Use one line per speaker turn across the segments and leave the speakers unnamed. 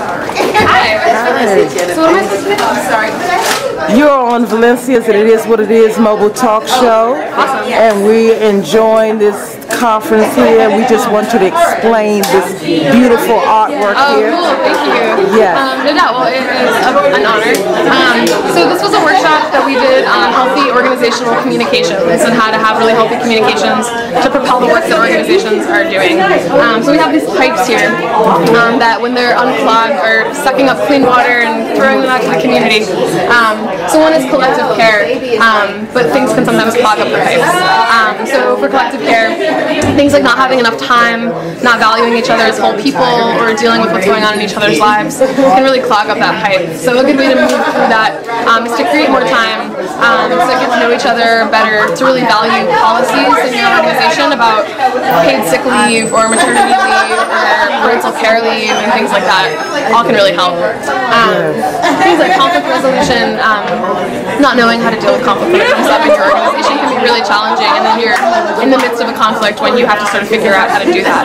Hi. So what am I supposed to do? I'm sorry.
You're on Valencia's and It Is What It Is mobile talk show.
Awesome.
And we're enjoying this conference here. We just want you to explain this beautiful artwork here.
Oh, cool. Thank you.
Yes.
Well, it is an honor. So this was a workshop that we did on healthy organizational communications and how to have really healthy communications to propel the work that organizations are doing. So we have these pipes here that when they're unclogged are sucking up clean water and throwing them out to the community. So one is collective care, but things can sometimes clog up the pipes. So for collective care, things like not having enough time, not valuing each other as whole people, or dealing with what's going on in each other's lives can really clog up that pipe. So a good way to move through that is to create more time, so get to know each other better, to really value policies in your organization about paid sick leave or maternity leave or parental care leave and things like that. All can really help. Things like conflict resolution, not knowing how to deal with conflict when it comes up in your organization can be really challenging, and then you're in the midst of a conflict when you have to sort of figure out how to do that.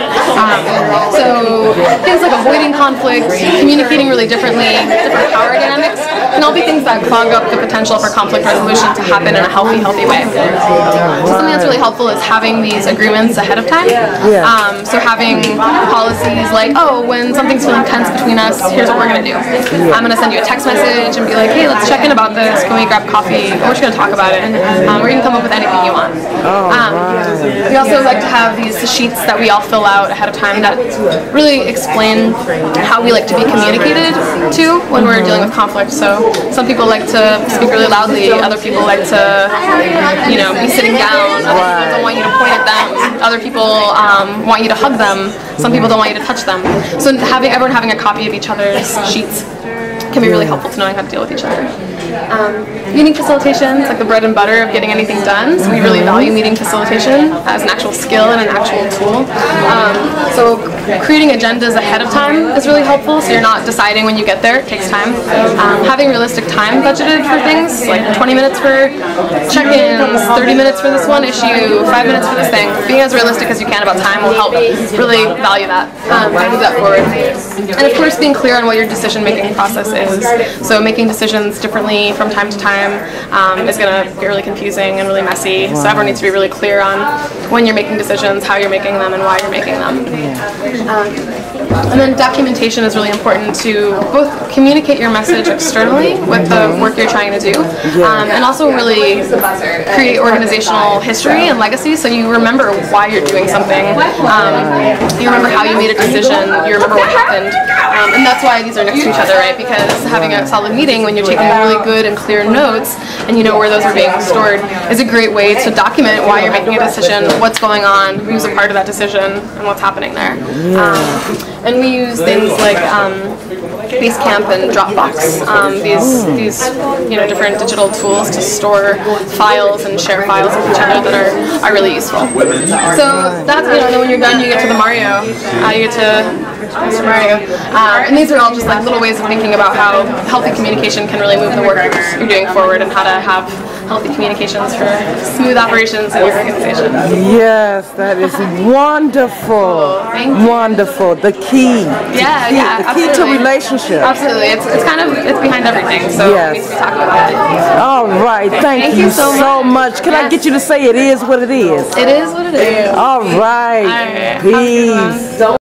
So things like avoiding conflict, communicating really differently, different power dynamics, can all be things that clog up the potential for conflict resolution to happen in a healthy way. So something that's really helpful is having these agreements ahead of time. So having policies like, oh, when something's feeling tense between us, here's what we're going to do. I'm going to send you a text message and be like, hey, let's check in about this. Can we grab coffee? We're just going to talk about it. Or you can come up with anything you want. We also like to have these sheets that we all fill out ahead of time that really explain how we like to be communicated to when we're dealing with conflict. So some people like to speak really loudly, other people like to, be sitting down, other people don't want you to point at them, other people want you to hug them, some people don't want you to touch them. So everyone having a copy of each other's sheets can be really helpful to knowing how to deal with each other. Meeting facilitation is like the bread and butter of getting anything done, so we really value meeting facilitation as an actual skill and an actual tool. So creating agendas ahead of time is really helpful, so you're not deciding when you get there, it takes time. Having realistic time budgeted for things, like 20 minutes for check-ins, 30 minutes for this one issue, 5 minutes for this thing. Being as realistic as you can about time will help really value that, move that forward. And of course being clear on what your decision-making process is. So making decisions differently from time to time is going to get really confusing and really messy. So everyone needs to be really clear on when you're making decisions, how you're making them, and why you're making them. And then documentation is really important to both communicate your message externally with the work you're trying to do, and also really create organizational history and legacy, so you remember why you're doing something. You remember how you made a decision, you remember what happened. And that's why these are next to each other, right? Because having a solid meeting when you're taking really good and clear notes and you know where those are being stored is a great way to document why you're making a decision, what's going on, who's a part of that decision, and what's happening there. And we use things like Basecamp and Dropbox, these different digital tools to store files and share files with each other that are really useful. So that's, then when you're done, you get to the Mario. You get to Mr. Mario. And these are all just like little ways of thinking about how healthy communication can really move the work you're doing forward, and how to have healthy communications for smooth operations in your organization.
Yes, that is wonderful.
Thank you.
Wonderful. The key. The key to relationships.
Absolutely. It's behind everything. So we need to be talking about it.
All right. Thank you so much. Can I get you to say it is what it is?
It is what it is.
All right.
Peace.